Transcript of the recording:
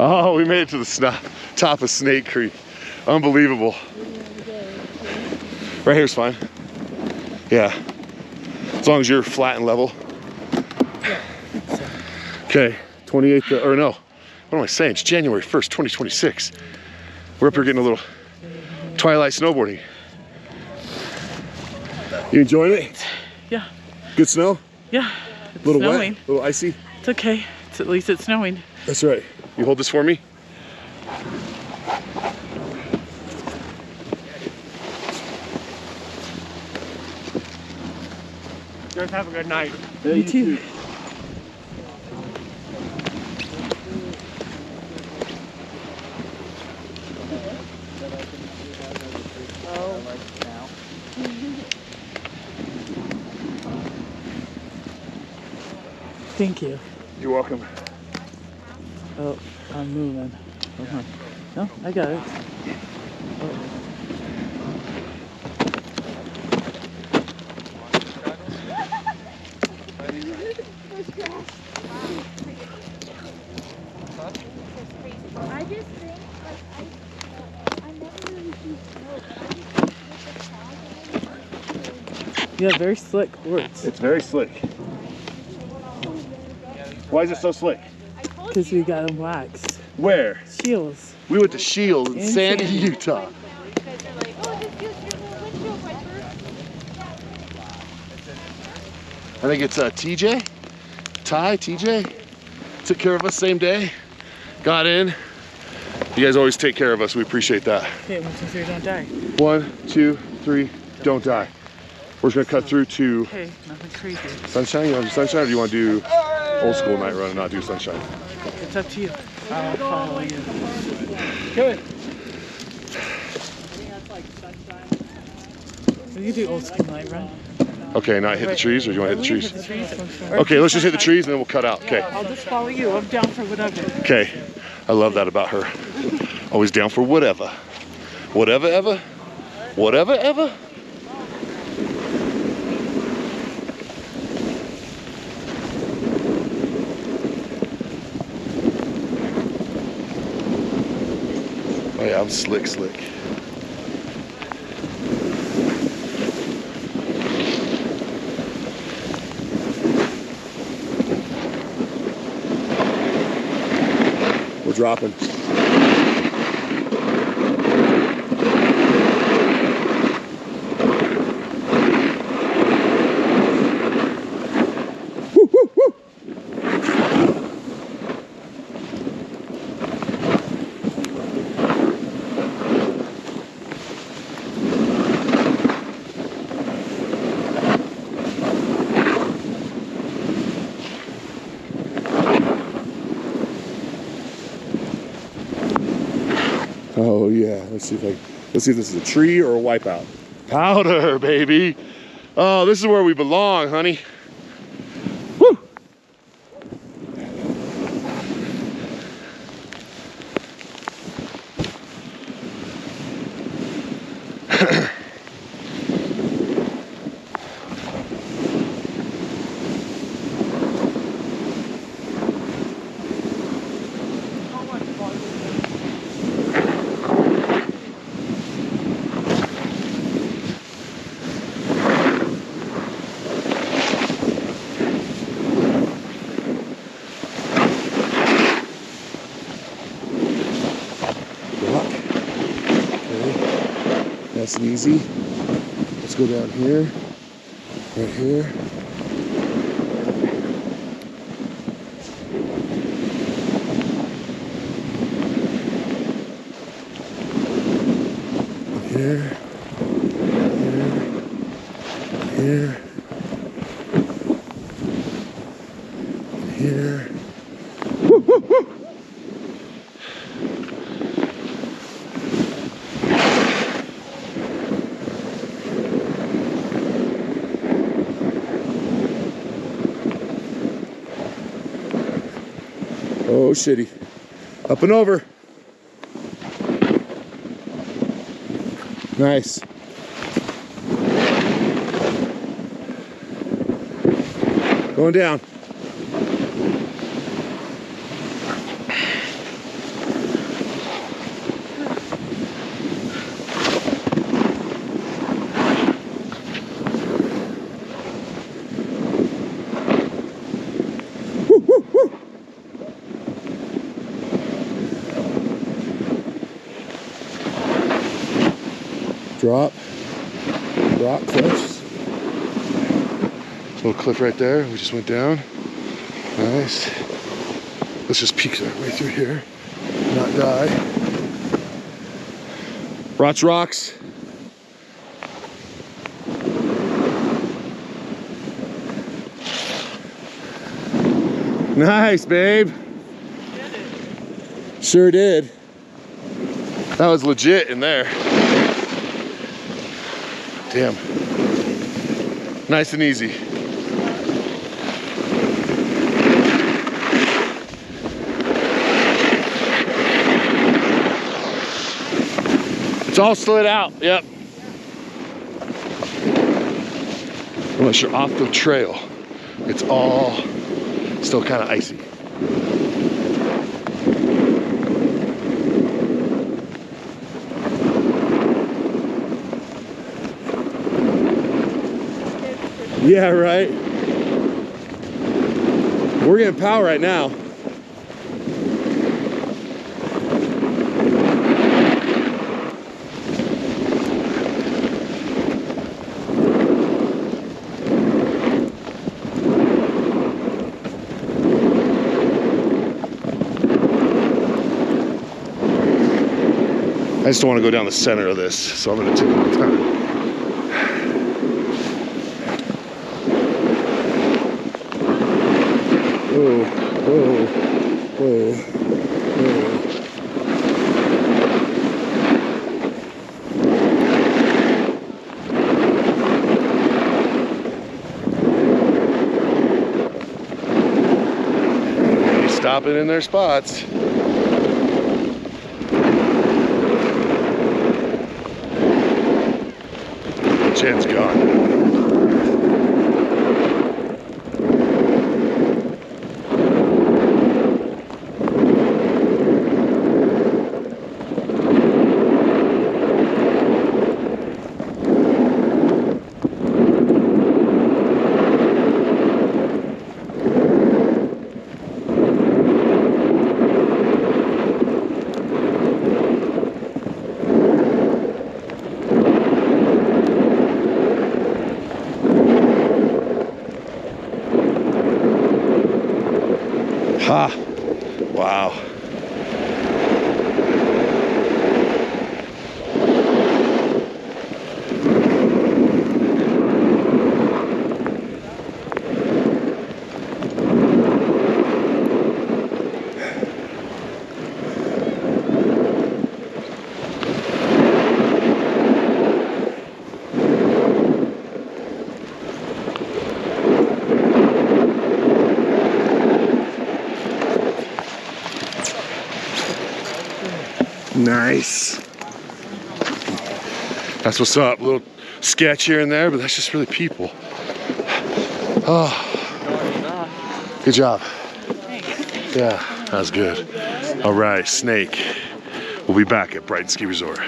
Oh, we made it to the top of Snake Creek. Unbelievable. Right here's fine. Yeah. As long as you're flat and level. Okay, 28th, or no, what am I saying? It's January 1st, 2026. We're up here getting a little Twilight snowboarding. You enjoying it? Yeah. Good snow? Yeah. It's a little snowing. wet, a little icy? It's okay. At least it's snowing. That's right. You hold this for me? You guys have a good night. Yeah, you too. Thank you. You're welcome. Oh, I'm moving. No, I got it. Oh. I just think, I never really see snow. Yeah, very slick boards. It's very slick. Why is it so slick? Because we got them waxed. Where? Shields. We went to Shields in Sandy, Utah. I think it's TJ, TJ, took care of us same day, got in. You guys always take care of us, we appreciate that. Okay, 1, 2, 3, don't die. 1, 2, 3, don't die. We're just gonna cut through to Okay, nothing crazy. Sunshine. You wanna do Sunshine or do you wanna do old school night run and not do Sunshine? It's up to you. I'll follow you. Good. We can do old school night run. Okay, now hit the trees or do you wanna hit the trees? Hit the trees. Okay, let's just hit the trees and then we'll cut out. Okay. I'll just follow you. I'm down for whatever. Okay. I love that about her. Always down for whatever. Whatever ever. Whatever ever. Oh yeah, I'm slick. We're dropping. Oh yeah, let's see if this is a tree or a wipeout. Powder, baby. Oh, this is where we belong, honey. Woo! Nice and easy. Let's go down here, right here. Here, here, here. Woo, woo, woo. Oh, shitty. Up and over. Nice. Going down. Drop cliffs. Little cliff right there. We just went down. Nice. Let's just peek our way through here. Not die. Rocks. Nice, babe. Sure did. That was legit in there. Damn. Nice and easy. It's all slid out, yep. Unless you're off the trail, it's all still kind of icy. Yeah, right. We're getting power right now. I just don't want to go down the center of this, so I'm going to take my time. Whoa, whoa, whoa, whoa. Stopping in their spots. Jenn's gone. Ha! Wow. Nice. That's what's up. A little sketch here and there, but that's just really people. Oh. Good job. Thanks. Yeah, that was good. All right, Snake. We'll be back at Brighton Ski Resort.